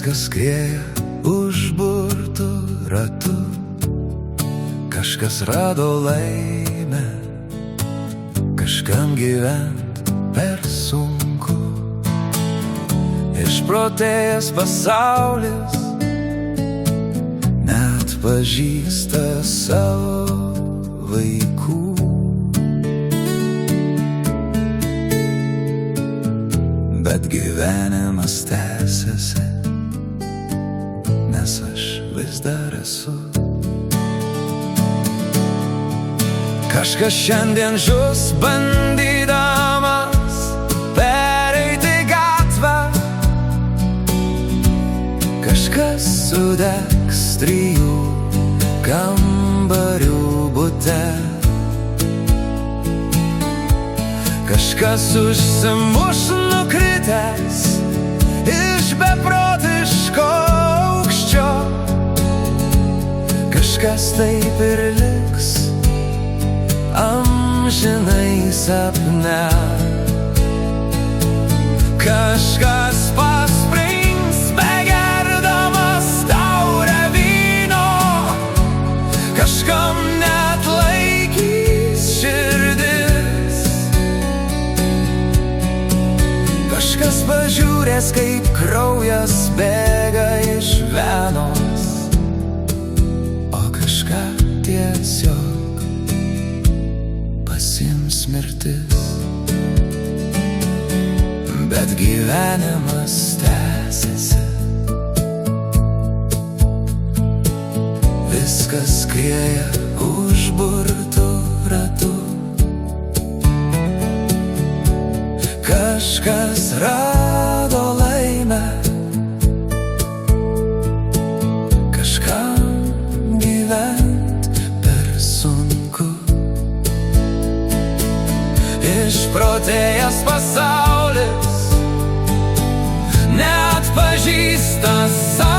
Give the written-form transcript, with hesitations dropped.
Viskas skrieja užburtų ratų, kažkas rado laimę, kažkam gyvent per sunku. Išprotėjęs pasaulis neatpažįsta savo vaikų. Bet gyvenimas tęsiasi, nes aš vis dar esu. Kažkas šiandien žus bandydamas pereiti gatvę, kažkas sudegs 3 kambarių bute, kažkas užsimuš nukritęs iš beprotiško aukščio, kažkas taip ir liks amžinai sapne, kažkas pasprings begerdamas taurę vyno, kažkam neatlaikys širdis, kažkas pažiūrės, kaip kraujas bėga iš venos, o kažką tiesiog pasiims mirtis. Bet gyvenimas tęsiasi, viskas skrieja užburtų ratų, kažkas rado laimę, kažkam gyvent per sunku. Išprotėjęs pasaulis neatpažįsta savo